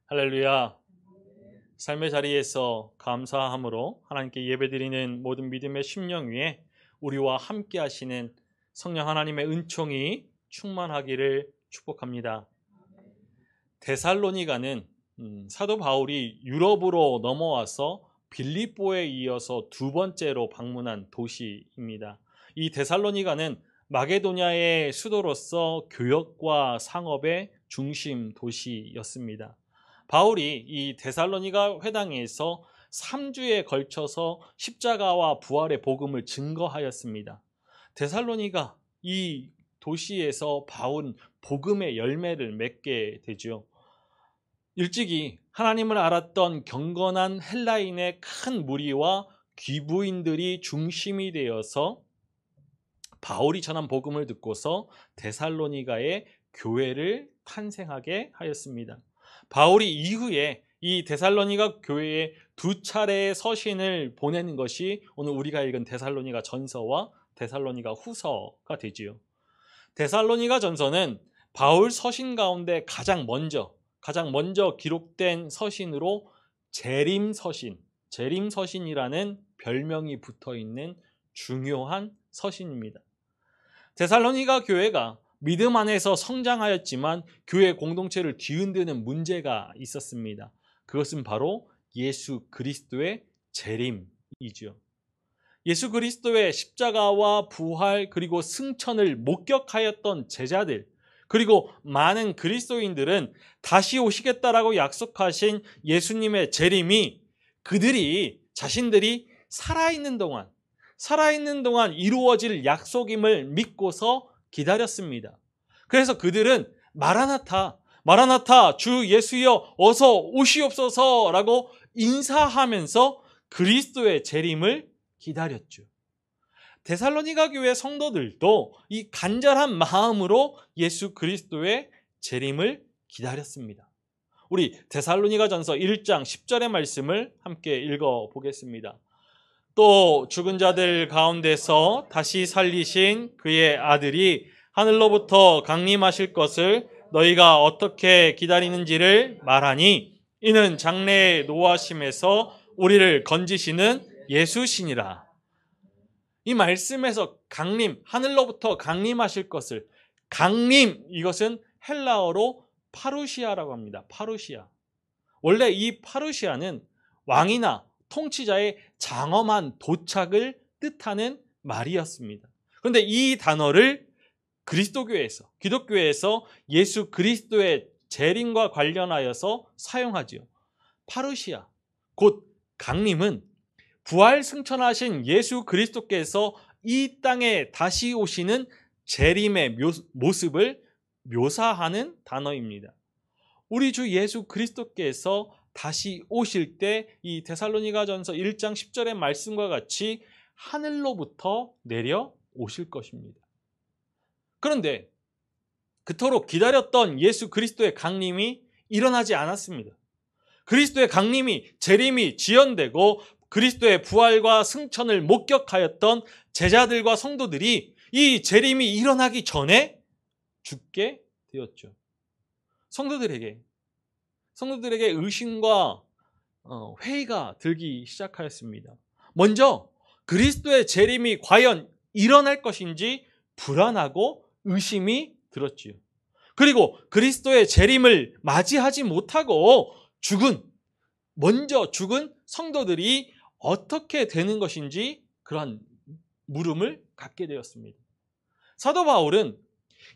할렐루야. 삶의 자리에서 감사함으로 하나님께 예배드리는 모든 믿음의 심령 위에 우리와 함께 하시는 성령 하나님의 은총이 충만하기를 축복합니다. 데살로니가는 사도 바울이 유럽으로 넘어와서 빌립보에 이어서 두 번째로 방문한 도시입니다. 이 데살로니가는 마게도냐의 수도로서 교역과 상업의 중심 도시였습니다. 바울이 이 데살로니가 회당에서 3주에 걸쳐서 십자가와 부활의 복음을 증거하였습니다. 데살로니가 이 도시에서 바울은 복음의 열매를 맺게 되죠. 일찍이 하나님을 알았던 경건한 헬라인의 큰 무리와 귀부인들이 중심이 되어서 바울이 전한 복음을 듣고서 데살로니가의 교회를 탄생하게 하였습니다. 바울이 이후에 이 데살로니가 교회에 두 차례의 서신을 보내는 것이 오늘 우리가 읽은 데살로니가 전서와 데살로니가 후서가 되지요. 데살로니가 전서는 바울 서신 가운데 가장 먼저 기록된 서신으로 재림서신이라는 별명이 붙어 있는 중요한 서신입니다. 데살로니가 교회가 믿음 안에서 성장하였지만 교회 공동체를 뒤흔드는 문제가 있었습니다. 그것은 바로 예수 그리스도의 재림이죠. 예수 그리스도의 십자가와 부활 그리고 승천을 목격하였던 제자들, 그리고 많은 그리스도인들은 다시 오시겠다라고 약속하신 예수님의 재림이 그들이 자신들이 살아있는 동안 이루어질 약속임을 믿고서 기다렸습니다. 그래서 그들은 마라나타 주 예수여 어서 오시옵소서라고 인사하면서 그리스도의 재림을 기다렸죠. 데살로니가 교회 성도들도 이 간절한 마음으로 예수 그리스도의 재림을 기다렸습니다. 우리 데살로니가 전서 1장 10절의 말씀을 함께 읽어보겠습니다. 또 죽은 자들 가운데서 다시 살리신 그의 아들이 하늘로부터 강림하실 것을 너희가 어떻게 기다리는지를 말하니 이는 장래의 노하심에서 우리를 건지시는 예수시니라. 이 말씀에서 강림, 하늘로부터 강림하실 것을, 강림, 이것은 헬라어로 파루시아라고 합니다. 파루시아. 원래 이 파루시아는 왕이나 통치자의 장엄한 도착을 뜻하는 말이었습니다. 그런데 이 단어를 그리스도교회에서, 기독교회에서 예수 그리스도의 재림과 관련하여서 사용하지요. 파루시아, 곧 강림은 부활 승천하신 예수 그리스도께서 이 땅에 다시 오시는 재림의 모습을 묘사하는 단어입니다. 우리 주 예수 그리스도께서 다시 오실 때 이 데살로니가전서 1장 10절의 말씀과 같이 하늘로부터 내려오실 것입니다. 그런데 그토록 기다렸던 예수 그리스도의 강림이 일어나지 않았습니다. 그리스도의 강림이, 재림이 지연되고 그리스도의 부활과 승천을 목격하였던 제자들과 성도들이 이 재림이 일어나기 전에 죽게 되었죠. 성도들에게 의심과 회의가 들기 시작하였습니다. 먼저 그리스도의 재림이 과연 일어날 것인지 불안하고 의심이 들었지요. 그리고 그리스도의 재림을 맞이하지 못하고 먼저 죽은 성도들이 어떻게 되는 것인지 그런 물음을 갖게 되었습니다. 사도 바울은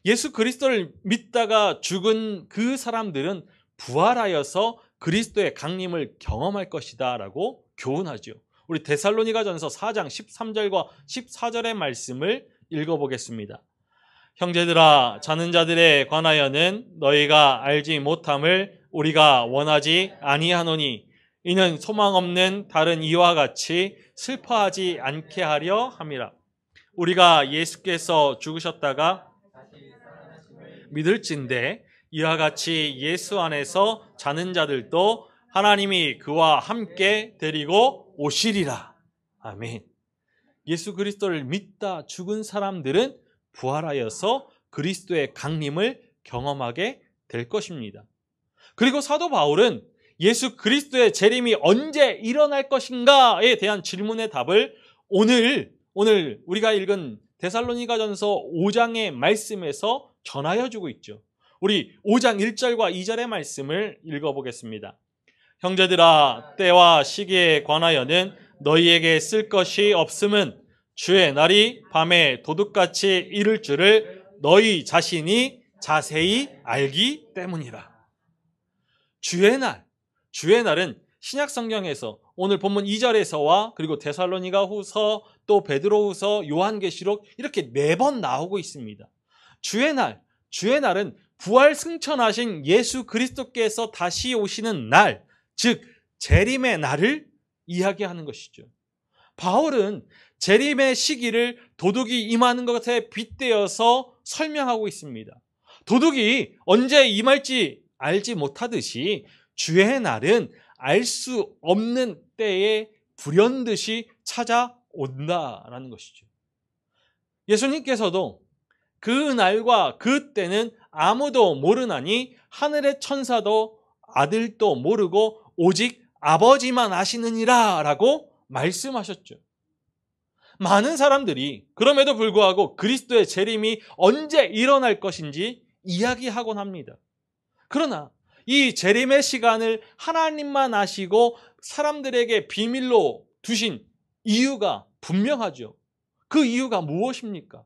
예수 그리스도를 믿다가 죽은 그 사람들은 부활하여서 그리스도의 강림을 경험할 것이다 라고 교훈하죠. 우리 데살로니가전서 4장 13절과 14절의 말씀을 읽어보겠습니다. 형제들아, 자는 자들에 관하여는 너희가 알지 못함을 우리가 원하지 아니하노니 이는 소망 없는 다른 이와 같이 슬퍼하지 않게 하려 함이라. 우리가 예수께서 죽으셨다가 믿을진대 이와 같이 예수 안에서 자는 자들도 하나님이 그와 함께 데리고 오시리라. 아멘. 예수 그리스도를 믿다 죽은 사람들은 부활하여서 그리스도의 강림을 경험하게 될 것입니다. 그리고 사도 바울은 예수 그리스도의 재림이 언제 일어날 것인가에 대한 질문의 답을 오늘 우리가 읽은 데살로니가전서 5장의 말씀에서 전하여 주고 있죠. 우리 5장 1절과 2절의 말씀을 읽어보겠습니다. 형제들아, 때와 시기에 관하여는 너희에게 쓸 것이 없음은 주의 날이 밤에 도둑같이 이를 줄을 너희 자신이 자세히 알기 때문이라. 주의 날은 신약 성경에서 오늘 본문 2절에서와 그리고 데살로니가 후서, 또 베드로 후서, 요한계시록 이렇게 4번 나오고 있습니다. 주의 날은 부활 승천하신 예수 그리스도께서 다시 오시는 날, 즉 재림의 날을 이야기하는 것이죠. 바울은 재림의 시기를 도둑이 임하는 것에 빗대어서 설명하고 있습니다. 도둑이 언제 임할지 알지 못하듯이 주의 날은 알 수 없는 때에 불현듯이 찾아온다라는 것이죠. 예수님께서도 그 날과 그 때는 아무도 모르나니 하늘의 천사도 아들도 모르고 오직 아버지만 아시느니라 라고 말씀하셨죠. 많은 사람들이 그럼에도 불구하고 그리스도의 재림이 언제 일어날 것인지 이야기하곤 합니다. 그러나 이 재림의 시간을 하나님만 아시고 사람들에게 비밀로 두신 이유가 분명하죠. 그 이유가 무엇입니까?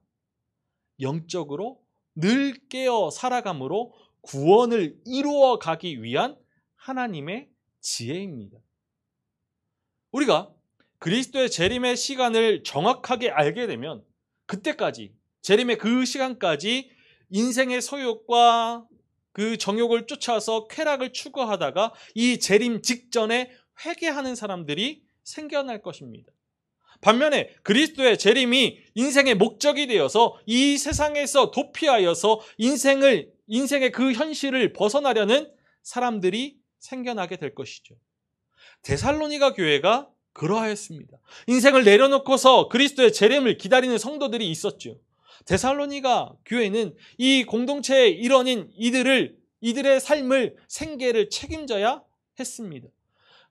영적으로 늘 깨어 살아감으로 구원을 이루어 가기 위한 하나님의 지혜입니다. 우리가 그리스도의 재림의 시간을 정확하게 알게 되면 그때까지, 재림의 그 시간까지 인생의 소욕과 그 정욕을 쫓아서 쾌락을 추구하다가 이 재림 직전에 회개하는 사람들이 생겨날 것입니다. 반면에 그리스도의 재림이 인생의 목적이 되어서 이 세상에서 도피하여서 인생의 그 현실을 벗어나려는 사람들이 생겨나게 될 것이죠. 데살로니가 교회가 그러하였습니다. 인생을 내려놓고서 그리스도의 재림을 기다리는 성도들이 있었죠. 데살로니가 교회는 이 공동체의 일원인 이들의 삶을, 생계를 책임져야 했습니다.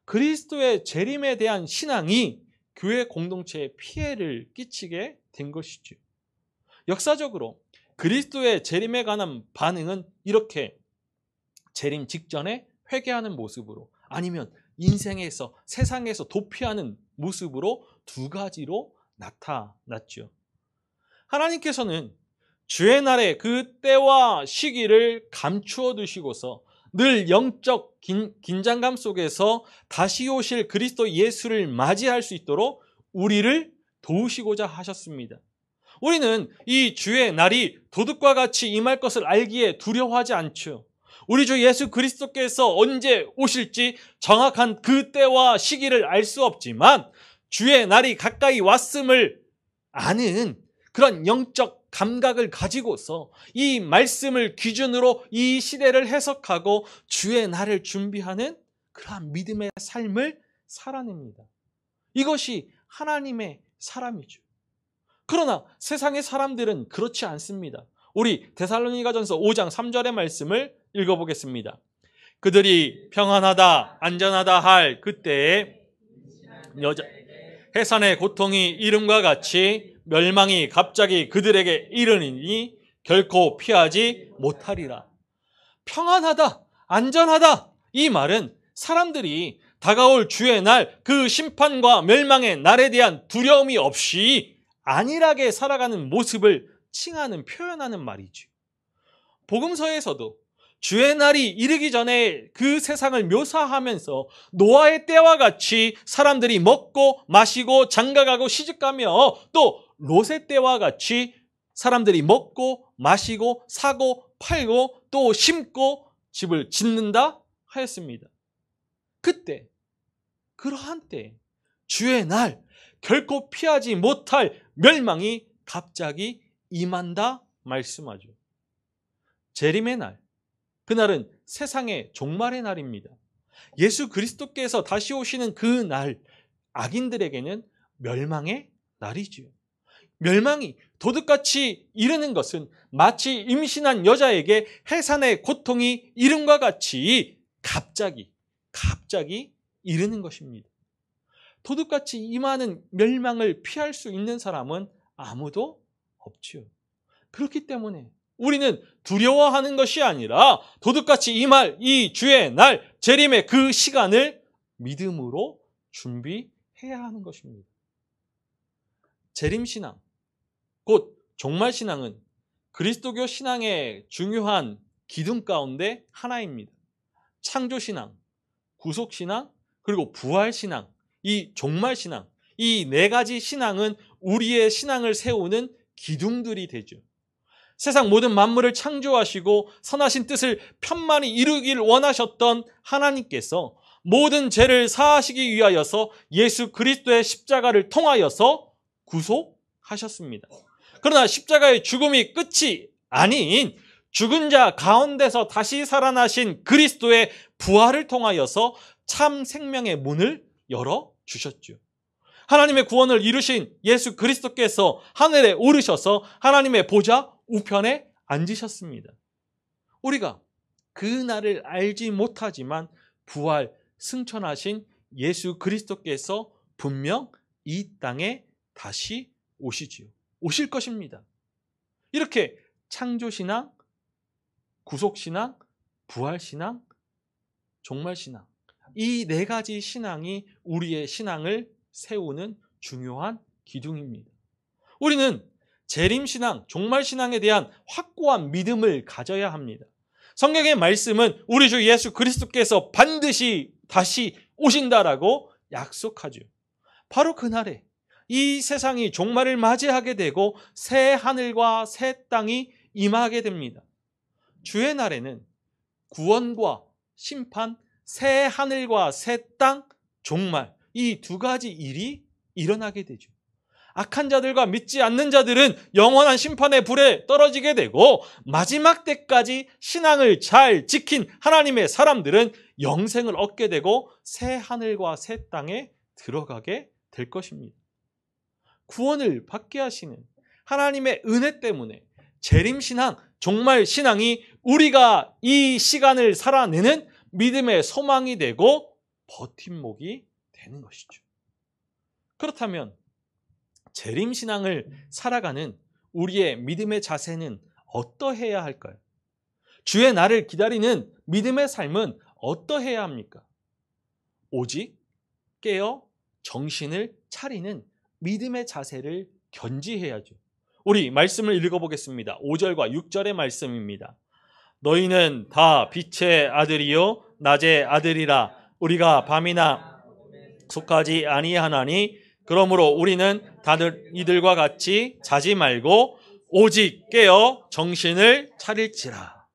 그리스도의 재림에 대한 신앙이 교회 공동체에 피해를 끼치게 된 것이죠. 역사적으로 그리스도의 재림에 관한 반응은 이렇게 재림 직전에 회개하는 모습으로, 아니면 인생에서, 세상에서 도피하는 모습으로 두 가지로 나타났죠. 하나님께서는 주의 날에 그 때와 시기를 감추어 두시고서 늘 영적 긴장감 속에서 다시 오실 그리스도 예수를 맞이할 수 있도록 우리를 도우시고자 하셨습니다. 우리는 이 주의 날이 도둑과 같이 임할 것을 알기에 두려워하지 않죠. 우리 주 예수 그리스도께서 언제 오실지 정확한 그 때와 시기를 알 수 없지만 주의 날이 가까이 왔음을 아는 그런 영적 감각을 가지고서 이 말씀을 기준으로 이 시대를 해석하고 주의 날을 준비하는 그러한 믿음의 삶을 살아냅니다. 이것이 하나님의 사람이죠. 그러나 세상의 사람들은 그렇지 않습니다. 우리 데살로니가전서 5장 3절의 말씀을 읽어보겠습니다. 그들이 평안하다, 안전하다 할 그때에 해산의 고통이 이름과 같이 멸망이 갑자기 그들에게 이르니 결코 피하지 못하리라. 평안하다, 안전하다, 이 말은 사람들이 다가올 주의 날, 그 심판과 멸망의 날에 대한 두려움이 없이 안일하게 살아가는 모습을 칭하는, 표현하는 말이죠. 복음서에서도 주의 날이 이르기 전에 그 세상을 묘사하면서 노아의 때와 같이 사람들이 먹고 마시고 장가가고 시집가며, 또 롯의 때와 같이 사람들이 먹고 마시고 사고 팔고 또 심고 집을 짓는다 하였습니다. 그때, 그러한 때 주의 날, 결코 피하지 못할 멸망이 갑자기 임한다 말씀하죠. 재림의 날, 그날은 세상의 종말의 날입니다. 예수 그리스도께서 다시 오시는 그 날, 악인들에게는 멸망의 날이지요. 멸망이 도둑같이 이르는 것은 마치 임신한 여자에게 해산의 고통이 이름과 같이 갑자기 이르는 것입니다. 도둑같이 임하는 멸망을 피할 수 있는 사람은 아무도 없지요. 그렇기 때문에 우리는 두려워하는 것이 아니라 도둑같이 임할 이 주의 날, 재림의 그 시간을 믿음으로 준비해야 하는 것입니다. 재림신앙, 곧 종말신앙은 그리스도교 신앙의 중요한 기둥 가운데 하나입니다. 창조신앙, 구속신앙, 그리고 부활신앙, 이 종말신앙, 이 네 가지 신앙은 우리의 신앙을 세우는 기둥들이 되죠. 세상 모든 만물을 창조하시고 선하신 뜻을 편만히 이루길 원하셨던 하나님께서 모든 죄를 사하시기 위하여서 예수 그리스도의 십자가를 통하여서 구속하셨습니다. 그러나 십자가의 죽음이 끝이 아닌 죽은 자 가운데서 다시 살아나신 그리스도의 부활을 통하여서 참 생명의 문을 열어주셨죠. 하나님의 구원을 이루신 예수 그리스도께서 하늘에 오르셔서 하나님의 보좌 우편에 앉으셨습니다. 우리가 그 날을 알지 못하지만 부활 승천하신 예수 그리스도께서 분명 이 땅에 다시 오시지요. 오실 것입니다. 이렇게 창조신앙, 구속신앙, 부활신앙, 종말신앙, 이 네 가지 신앙이 우리의 신앙을 세우는 중요한 기둥입니다. 우리는 재림신앙, 종말신앙에 대한 확고한 믿음을 가져야 합니다. 성경의 말씀은 우리 주 예수 그리스도께서 반드시 다시 오신다라고 약속하죠. 바로 그날에 이 세상이 종말을 맞이하게 되고 새 하늘과 새 땅이 임하게 됩니다. 주의 날에는 구원과 심판, 새 하늘과 새 땅, 종말, 이 두 가지 일이 일어나게 되죠. 악한 자들과 믿지 않는 자들은 영원한 심판의 불에 떨어지게 되고 마지막 때까지 신앙을 잘 지킨 하나님의 사람들은 영생을 얻게 되고 새 하늘과 새 땅에 들어가게 될 것입니다. 구원을 받게 하시는 하나님의 은혜 때문에 재림신앙, 종말신앙이 우리가 이 시간을 살아내는 믿음의 소망이 되고 버팀목이 되는 것이죠. 그렇다면 재림신앙을 살아가는 우리의 믿음의 자세는 어떠해야 할까요? 주의 날을 기다리는 믿음의 삶은 어떠해야 합니까? 오직 깨어 정신을 차리는 믿음의 자세를 견지해야죠. 우리 말씀을 읽어보겠습니다. 5절과 6절의 말씀입니다. 너희는 다 빛의 아들이요 낮의 아들이라. 우리가 밤이나 속하지 아니하나니 그러므로 우리는 다들 이들과 같이 자지 말고 오직 깨어 정신을 차릴지라.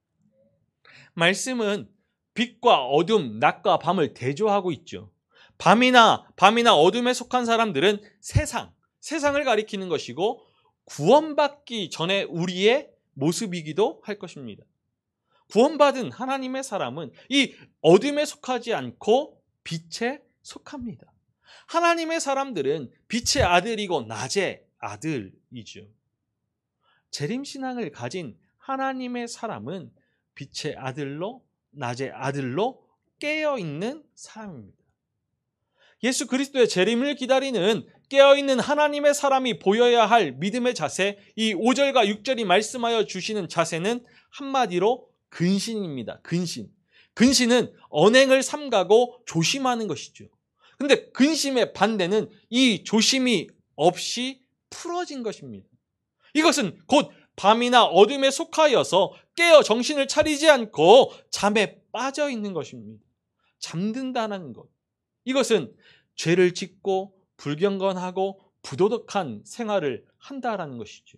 말씀은 빛과 어둠, 낮과 밤을 대조하고 있죠. 밤이나 어둠에 속한 사람들은 세상을 가리키는 것이고 구원받기 전에 우리의 모습이기도 할 것입니다. 구원받은 하나님의 사람은 이 어둠에 속하지 않고 빛에 속합니다. 하나님의 사람들은 빛의 아들이고 낮의 아들이죠. 재림신앙을 가진 하나님의 사람은 빛의 아들로 낮의 아들로 깨어있는 사람입니다. 예수 그리스도의 재림을 기다리는 깨어있는 하나님의 사람이 보여야 할 믿음의 자세, 이 5절과 6절이 말씀하여 주시는 자세는 한마디로 근신입니다. 근신은 언행을 삼가고 조심하는 것이죠. 근데 근심의 반대는 이 조심이 없이 풀어진 것입니다. 이것은 곧 밤이나 어둠에 속하여서 깨어 정신을 차리지 않고 잠에 빠져 있는 것입니다. 잠든다는 것. 이것은 죄를 짓고 불경건하고 부도덕한 생활을 한다라는 것이죠.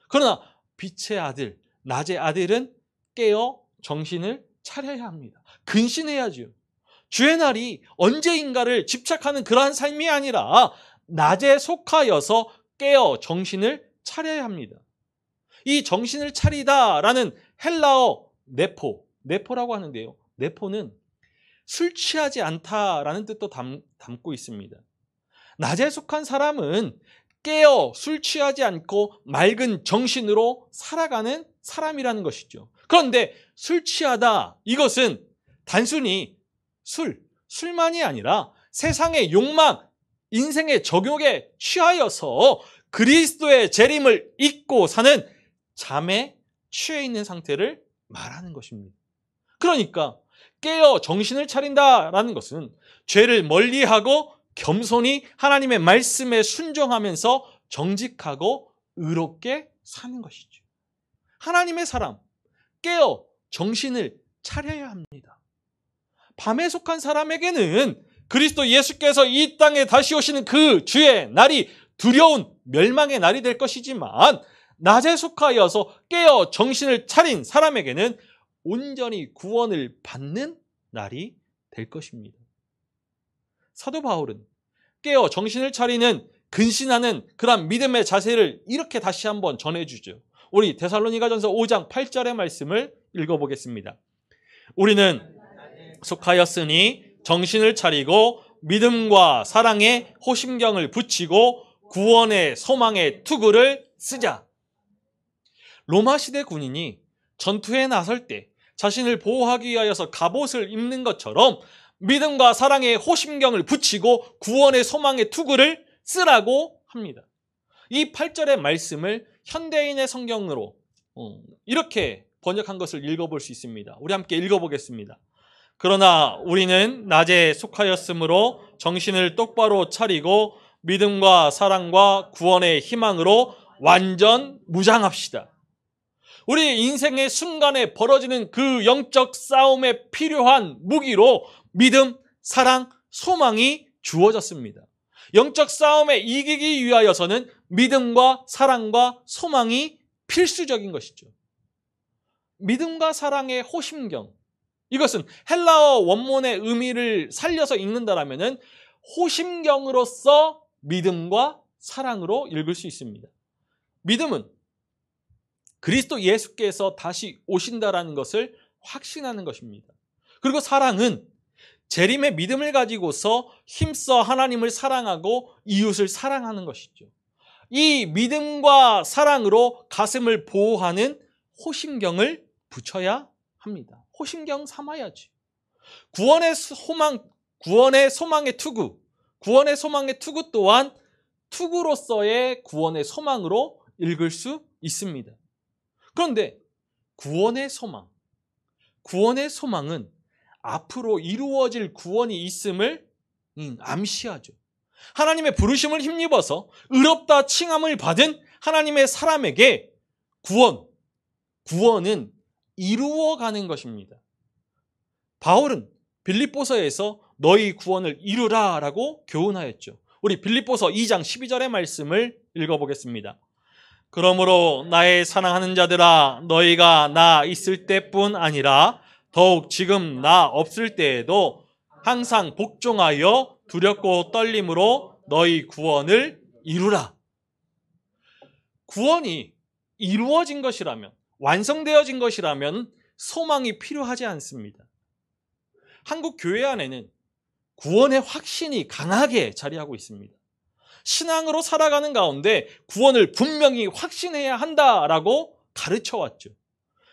그러나 빛의 아들, 낮의 아들은 깨어 정신을 차려야 합니다. 근신해야죠. 주의 날이 언제인가를 집착하는 그러한 삶이 아니라 낮에 속하여서 깨어 정신을 차려야 합니다. 이 정신을 차리다라는 헬라어 네포라고 하는데요. 네포는 술 취하지 않다라는 뜻도 담고 있습니다. 낮에 속한 사람은 깨어 술 취하지 않고 맑은 정신으로 살아가는 사람이라는 것이죠. 그런데 술 취하다, 이것은 단순히 술만이 아니라 세상의 욕망, 인생의 적욕에 취하여서 그리스도의 재림을 잊고 사는 잠에 취해 있는 상태를 말하는 것입니다. 그러니까 깨어 정신을 차린다라는 것은 죄를 멀리하고 겸손히 하나님의 말씀에 순종하면서 정직하고 의롭게 사는 것이죠. 하나님의 사람, 깨어 정신을 차려야 합니다. 밤에 속한 사람에게는 그리스도 예수께서 이 땅에 다시 오시는 그 주의 날이 두려운 멸망의 날이 될 것이지만, 낮에 속하여서 깨어 정신을 차린 사람에게는 온전히 구원을 받는 날이 될 것입니다. 사도 바울은 깨어 정신을 차리는 근신하는 그런 믿음의 자세를 이렇게 다시 한번 전해주죠. 우리 데살로니가전서 5장 8절의 말씀을 읽어보겠습니다. 우리는 속하였으니 정신을 차리고 믿음과 사랑에 호심경을 붙이고 구원의 소망의 투구를 쓰자. 로마 시대 군인이 전투에 나설 때 자신을 보호하기 위하여서 갑옷을 입는 것처럼 믿음과 사랑의 호심경을 붙이고 구원의 소망의 투구를 쓰라고 합니다. 이 8절의 말씀을 현대인의 성경으로 이렇게 번역한 것을 읽어볼 수 있습니다. 우리 함께 읽어보겠습니다. 그러나 우리는 낮에 속하였으므로 정신을 똑바로 차리고 믿음과 사랑과 구원의 희망으로 완전 무장합시다. 우리 인생의 순간에 벌어지는 그 영적 싸움에 필요한 무기로 믿음, 사랑, 소망이 주어졌습니다. 영적 싸움에 이기기 위하여서는 믿음과 사랑과 소망이 필수적인 것이죠. 믿음과 사랑의 호심경, 이것은 헬라어 원문의 의미를 살려서 읽는다라면은 호심경으로서 믿음과 사랑으로 읽을 수 있습니다. 믿음은 그리스도 예수께서 다시 오신다라는 것을 확신하는 것입니다. 그리고 사랑은 재림의 믿음을 가지고서 힘써 하나님을 사랑하고 이웃을 사랑하는 것이죠. 이 믿음과 사랑으로 가슴을 보호하는 호심경을 붙여야 합니다. 호심경 삼아야지. 구원의 소망의 투구, 구원의 소망의 투구 또한 투구로서의 구원의 소망으로 읽을 수 있습니다. 그런데 구원의 소망은 앞으로 이루어질 구원이 있음을 암시하죠. 하나님의 부르심을 힘입어서 의롭다 칭함을 받은 하나님의 사람에게 구원은 이루어가는 것입니다. 바울은 빌립보서에서 너희 구원을 이루라라고 교훈하였죠. 우리 빌립보서 2장 12절의 말씀을 읽어보겠습니다. 그러므로 나의 사랑하는 자들아, 너희가 나 있을 때뿐 아니라 더욱 지금 나 없을 때에도 항상 복종하여 두렵고 떨림으로 너희 구원을 이루라. 구원이 이루어진 것이라면, 완성되어진 것이라면 소망이 필요하지 않습니다. 한국 교회 안에는 구원의 확신이 강하게 자리하고 있습니다. 신앙으로 살아가는 가운데 구원을 분명히 확신해야 한다라고 가르쳐왔죠.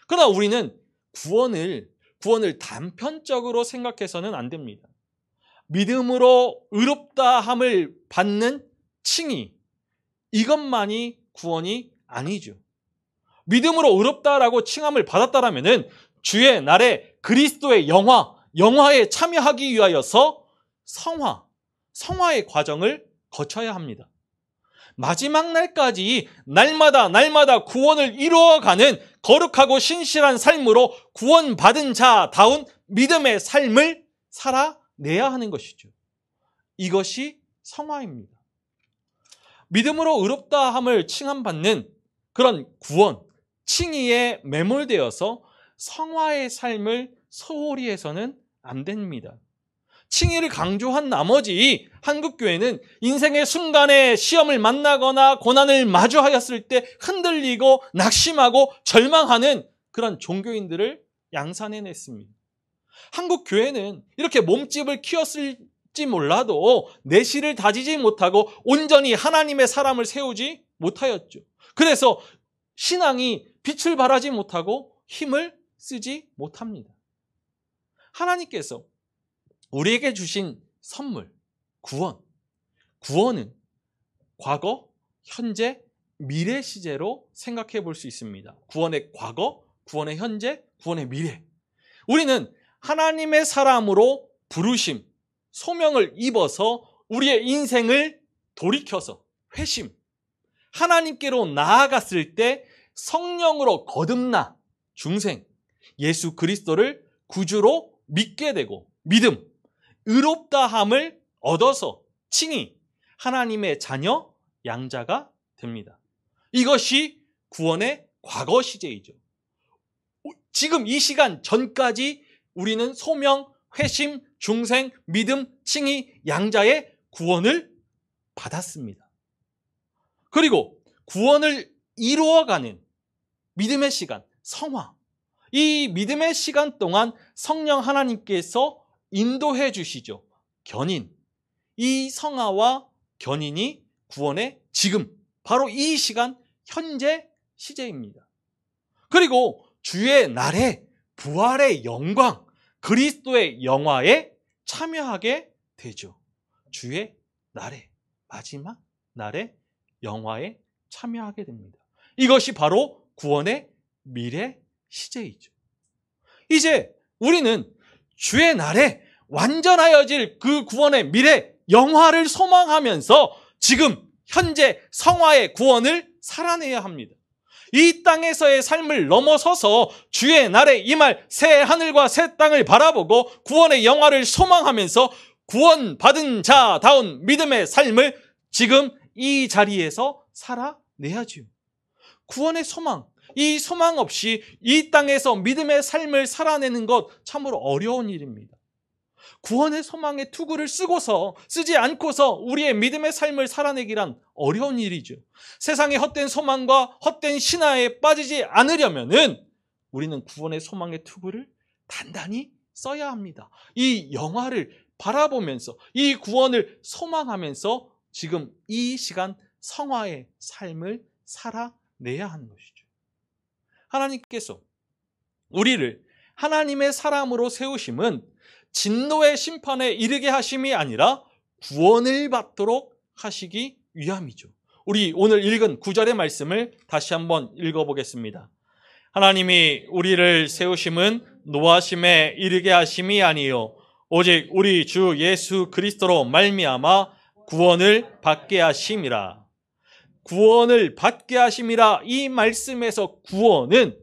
그러나 우리는 구원을 단편적으로 생각해서는 안 됩니다. 믿음으로 의롭다함을 받는 칭의, 이것만이 구원이 아니죠. 믿음으로 의롭다라고 칭함을 받았다라면은 주의 날에 그리스도의 영화에 참여하기 위하여서 성화의 과정을 거쳐야 합니다. 마지막 날까지 날마다 구원을 이루어가는 거룩하고 신실한 삶으로 구원받은 자다운 믿음의 삶을 살아내야 하는 것이죠. 이것이 성화입니다. 믿음으로 의롭다함을 칭함받는 그런 구원, 칭의에 매몰되어서 성화의 삶을 소홀히 해서는 안 됩니다. 칭의를 강조한 나머지 한국교회는 인생의 순간에 시험을 만나거나 고난을 마주하였을 때 흔들리고 낙심하고 절망하는 그런 종교인들을 양산해냈습니다. 한국교회는 이렇게 몸집을 키웠을지 몰라도 내실을 다지지 못하고 온전히 하나님의 사람을 세우지 못하였죠. 그래서 신앙이 빛을 발하지 못하고 힘을 쓰지 못합니다. 하나님께서 우리에게 주신 선물, 구원은 과거, 현재, 미래 시제로 생각해 볼 수 있습니다. 구원의 과거, 구원의 현재, 구원의 미래. 우리는 하나님의 사람으로 부르심, 소명을 입어서 우리의 인생을 돌이켜서 회심, 하나님께로 나아갔을 때 성령으로 거듭나 중생, 예수 그리스도를 구주로 믿게 되고 믿음, 의롭다함을 얻어서 칭히 하나님의 자녀, 양자가 됩니다. 이것이 구원의 과거 시제이죠. 지금 이 시간 전까지 우리는 소명, 회심, 중생, 믿음, 칭의, 양자의 구원을 받았습니다. 그리고 구원을 이루어가는 믿음의 시간, 성화. 이 믿음의 시간 동안 성령 하나님께서 인도해 주시죠. 견인. 이 성화와 견인이 구원의 지금, 바로 이 시간, 현재 시제입니다. 그리고 주의 날에 부활의 영광, 그리스도의 영화에 참여하게 되죠. 주의 날에, 마지막 날에 영화에 참여하게 됩니다. 이것이 바로 구원의 미래 시제이죠. 이제 우리는 주의 날에 완전하여질 그 구원의 미래 영화를 소망하면서 지금 현재 성화의 구원을 살아내야 합니다. 이 땅에서의 삶을 넘어서서 주의 날에 임할 새 하늘과 새 땅을 바라보고 구원의 영화를 소망하면서 구원받은 자다운 믿음의 삶을 지금 이 자리에서 살아내야지요. 구원의 소망, 이 소망 없이 이 땅에서 믿음의 삶을 살아내는 것 참으로 어려운 일입니다. 구원의 소망의 투구를 쓰지 않고서 우리의 믿음의 삶을 살아내기란 어려운 일이죠. 세상의 헛된 소망과 헛된 신화에 빠지지 않으려면은 우리는 구원의 소망의 투구를 단단히 써야 합니다. 이 영화를 바라보면서 이 구원을 소망하면서 지금 이 시간 성화의 삶을 살아내야 하는 것이죠. 하나님께서 우리를 하나님의 사람으로 세우심은 진노의 심판에 이르게 하심이 아니라 구원을 받도록 하시기 위함이죠. 우리 오늘 읽은 9절의 말씀을 다시 한번 읽어보겠습니다. 하나님이 우리를 세우심은 노하심에 이르게 하심이 아니요 오직 우리 주 예수 그리스도로 말미암아 구원을 받게 하심이라. 구원을 받게 하심이라. 이 말씀에서 구원은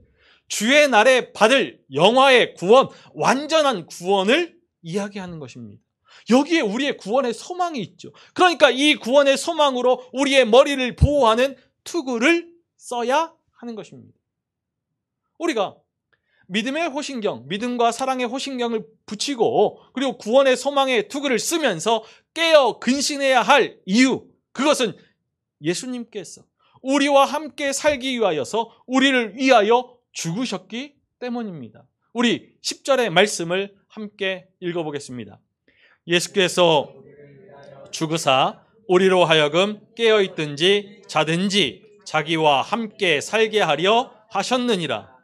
주의 날에 받을 영화의 구원, 완전한 구원을 이야기하는 것입니다. 여기에 우리의 구원의 소망이 있죠. 그러니까 이 구원의 소망으로 우리의 머리를 보호하는 투구를 써야 하는 것입니다. 우리가 믿음의 호신경, 믿음과 사랑의 호신경을 붙이고 그리고 구원의 소망의 투구를 쓰면서 깨어 근신해야 할 이유, 그것은 예수님께서 우리와 함께 살기 위하여서 우리를 위하여 죽으셨기 때문입니다. 우리 10절의 말씀을 함께 읽어보겠습니다. 예수께서 죽으사 우리로 하여금 깨어있든지 자든지 자기와 함께 살게 하려 하셨느니라.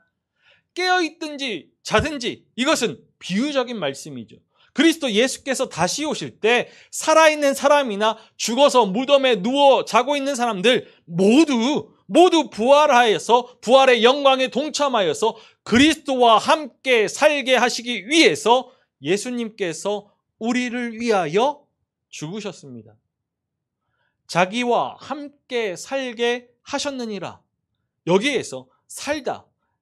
깨어있든지 자든지, 이것은 비유적인 말씀이죠. 그리스도 예수께서 다시 오실 때 살아있는 사람이나 죽어서 무덤에 누워 자고 있는 사람들 모두 부활하여서 부활의 영광에 동참하여서 그리스도와 함께 살게 하시기 위해서 예수님께서 우리를 위하여 죽으셨습니다. 자기와 함께 살게 하셨느니라. 여기에서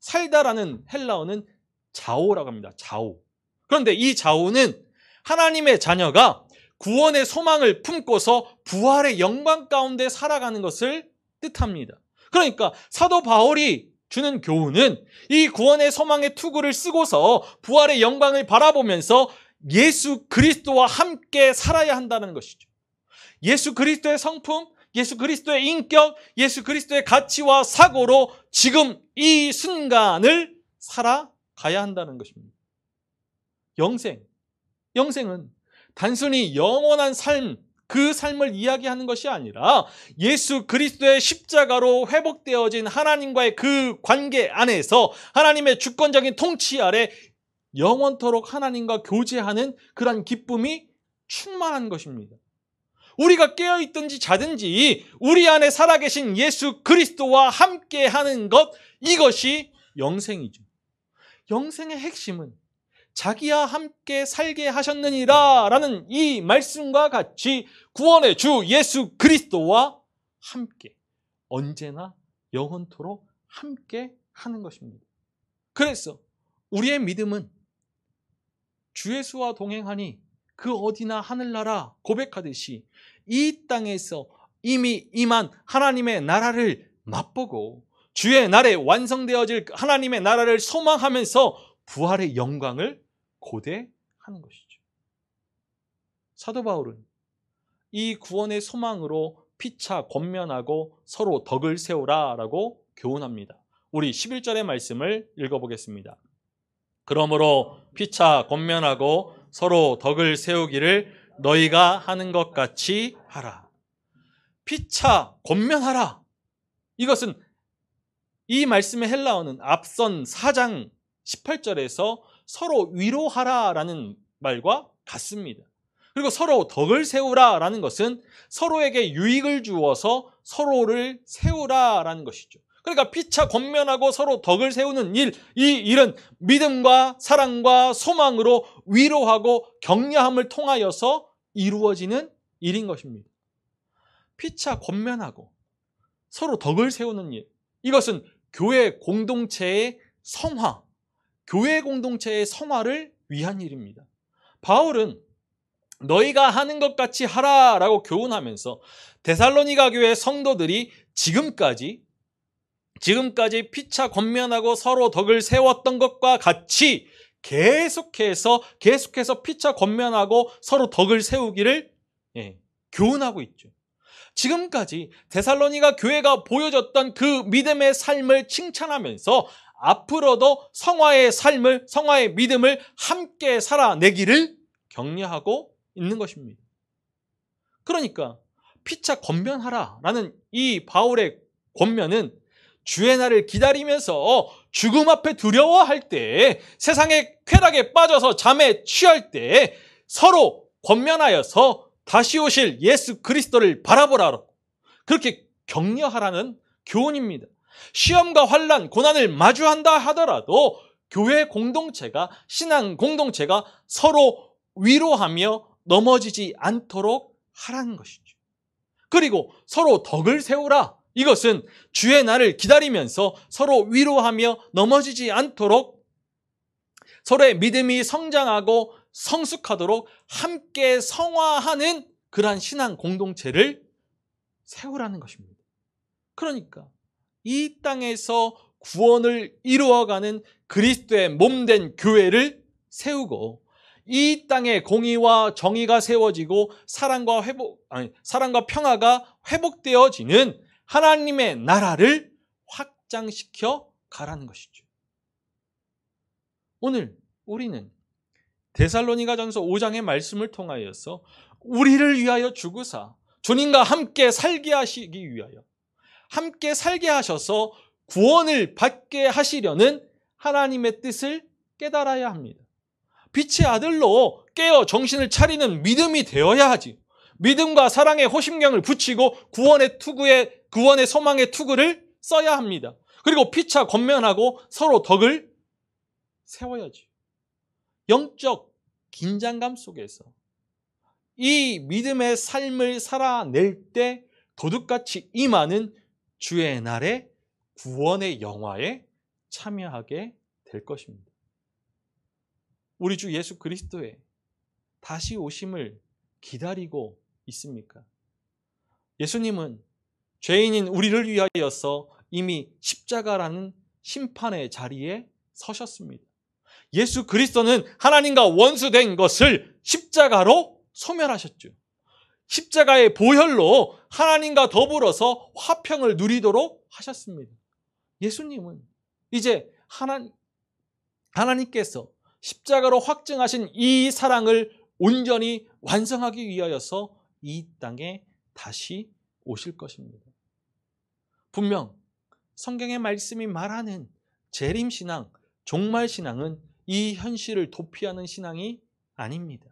살다라는 헬라어는 자오라고 합니다. 자오. 그런데 이 자오는 하나님의 자녀가 구원의 소망을 품고서 부활의 영광 가운데 살아가는 것을 뜻합니다. 그러니까 사도 바울이 주는 교훈은 이 구원의 소망의 투구를 쓰고서 부활의 영광을 바라보면서 예수 그리스도와 함께 살아야 한다는 것이죠. 예수 그리스도의 성품, 예수 그리스도의 인격, 예수 그리스도의 가치와 사고로 지금 이 순간을 살아가야 한다는 것입니다. 영생은 단순히 영원한 삶, 그 삶을 이야기하는 것이 아니라 예수 그리스도의 십자가로 회복되어진 하나님과의 그 관계 안에서 하나님의 주권적인 통치 아래 영원토록 하나님과 교제하는 그런 기쁨이 충만한 것입니다. 우리가 깨어있든지 자든지 우리 안에 살아계신 예수 그리스도와 함께하는 것, 이것이 영생이죠. 영생의 핵심은 자기와 함께 살게 하셨느니라 라는 이 말씀과 같이 구원의 주 예수 그리스도와 함께, 언제나 영원토록 함께 하는 것입니다. 그래서 우리의 믿음은 주 예수와 동행하니 그 어디나 하늘나라 고백하듯이 이 땅에서 이미 임한 하나님의 나라를 맛보고 주의 날에 완성되어질 하나님의 나라를 소망하면서 부활의 영광을 고대하는 것이죠. 사도 바울은 이 구원의 소망으로 피차 권면하고 서로 덕을 세우라 라고 교훈합니다. 우리 11절의 말씀을 읽어보겠습니다. 그러므로 피차 권면하고 서로 덕을 세우기를 너희가 하는 것 같이 하라. 피차 권면하라. 이것은 이 말씀의 헬라어는 앞선 4장 18절에서 서로 위로하라라는 말과 같습니다. 그리고 서로 덕을 세우라라는 것은 서로에게 유익을 주어서 서로를 세우라라는 것이죠. 그러니까 피차 권면하고 서로 덕을 세우는 일, 이 일은 믿음과 사랑과 소망으로 위로하고 격려함을 통하여서 이루어지는 일인 것입니다. 피차 권면하고 서로 덕을 세우는 일, 이것은 교회 공동체의 성화, 교회 공동체의 성화를 위한 일입니다. 바울은 너희가 하는 것 같이 하라라고 교훈하면서 데살로니가 교회 성도들이 지금까지 피차 권면하고 서로 덕을 세웠던 것과 같이 계속해서 피차 권면하고 서로 덕을 세우기를 교훈하고 있죠. 지금까지 데살로니가 교회가 보여줬던 그 믿음의 삶을 칭찬하면서 앞으로도 성화의 삶을, 성화의 믿음을 함께 살아내기를 격려하고 있는 것입니다. 그러니까 피차 권면하라라는 이 바울의 권면은 주의 날을 기다리면서 죽음 앞에 두려워할 때, 세상의 쾌락에 빠져서 잠에 취할 때 서로 권면하여서 다시 오실 예수 그리스도를 바라보라, 그렇게 격려하라는 교훈입니다. 시험과 환난, 고난을 마주한다 하더라도 교회 공동체가, 신앙 공동체가 서로 위로하며 넘어지지 않도록 하라는 것이죠. 그리고 서로 덕을 세우라. 이것은 주의 날을 기다리면서 서로 위로하며 넘어지지 않도록 서로의 믿음이 성장하고 성숙하도록 함께 성화하는 그러한 신앙 공동체를 세우라는 것입니다. 그러니까 이 땅에서 구원을 이루어가는 그리스도의 몸된 교회를 세우고 이 땅에 공의와 정의가 세워지고 사랑과 평화가 회복되어지는 하나님의 나라를 확장시켜 가라는 것이죠. 오늘 우리는 데살로니가전서 5장의 말씀을 통하여서 우리를 위하여 죽으사 주님과 함께 살게 하시기 위하여, 함께 살게 하셔서 구원을 받게 하시려는 하나님의 뜻을 깨달아야 합니다. 빛의 아들로 깨어 정신을 차리는 믿음이 되어야 하지. 믿음과 사랑의 호심경을 붙이고 구원의 소망의 투구를 써야 합니다. 그리고 피차 권면하고 서로 덕을 세워야지. 영적 긴장감 속에서 이 믿음의 삶을 살아낼 때 도둑같이 임하는 주의 날에 구원의 영화에 참여하게 될 것입니다. 우리 주 예수 그리스도의 다시 오심을 기다리고 있습니까? 예수님은 죄인인 우리를 위하여서 이미 십자가라는 심판의 자리에 서셨습니다. 예수 그리스도는 하나님과 원수된 것을 십자가로 소멸하셨죠. 십자가의 보혈로 하나님과 더불어서 화평을 누리도록 하셨습니다. 예수님은 이제 하나님께서 십자가로 확증하신 이 사랑을 온전히 완성하기 위하여서 이 땅에 다시 오실 것입니다. 분명 성경의 말씀이 말하는 재림신앙, 종말신앙은 이 현실을 도피하는 신앙이 아닙니다.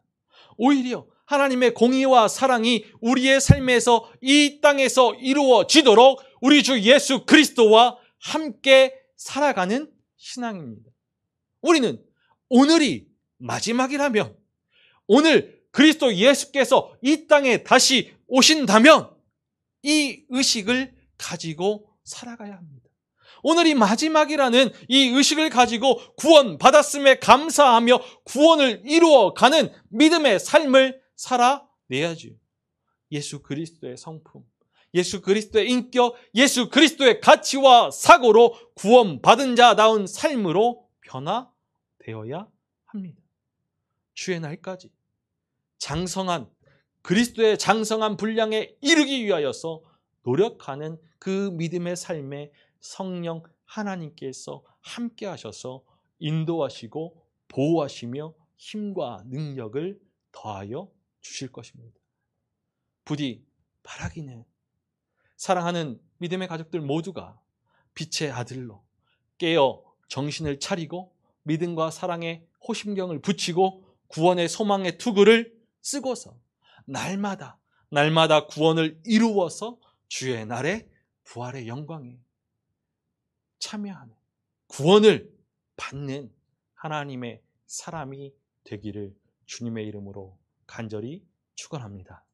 오히려 하나님의 공의와 사랑이 우리의 삶에서 이 땅에서 이루어지도록 우리 주 예수 그리스도와 함께 살아가는 신앙입니다. 우리는 오늘이 마지막이라면, 오늘 그리스도 예수께서 이 땅에 다시 오신다면 이 의식을 가지고 살아가야 합니다. 오늘이 마지막이라는 이 의식을 가지고 구원받았음에 감사하며 구원을 이루어가는 믿음의 삶을 살아내야죠. 예수 그리스도의 성품, 예수 그리스도의 인격, 예수 그리스도의 가치와 사고로 구원받은 자다운 삶으로 변화되어야 합니다. 주의 날까지 장성한 그리스도의 장성한 분량에 이르기 위하여서 노력하는 그 믿음의 삶에 성령 하나님께서 함께 하셔서 인도하시고 보호하시며 힘과 능력을 더하여 주실 것입니다. 부디 바라기는 사랑하는 믿음의 가족들 모두가 빛의 아들로 깨어 정신을 차리고 믿음과 사랑에 호심경을 붙이고 구원의 소망의 투구를 쓰고서 날마다 구원을 이루어서 주의 날에 부활의 영광에 참여하는, 구원을 받는 하나님의 사람이 되기를 주님의 이름으로 간절히 축원합니다.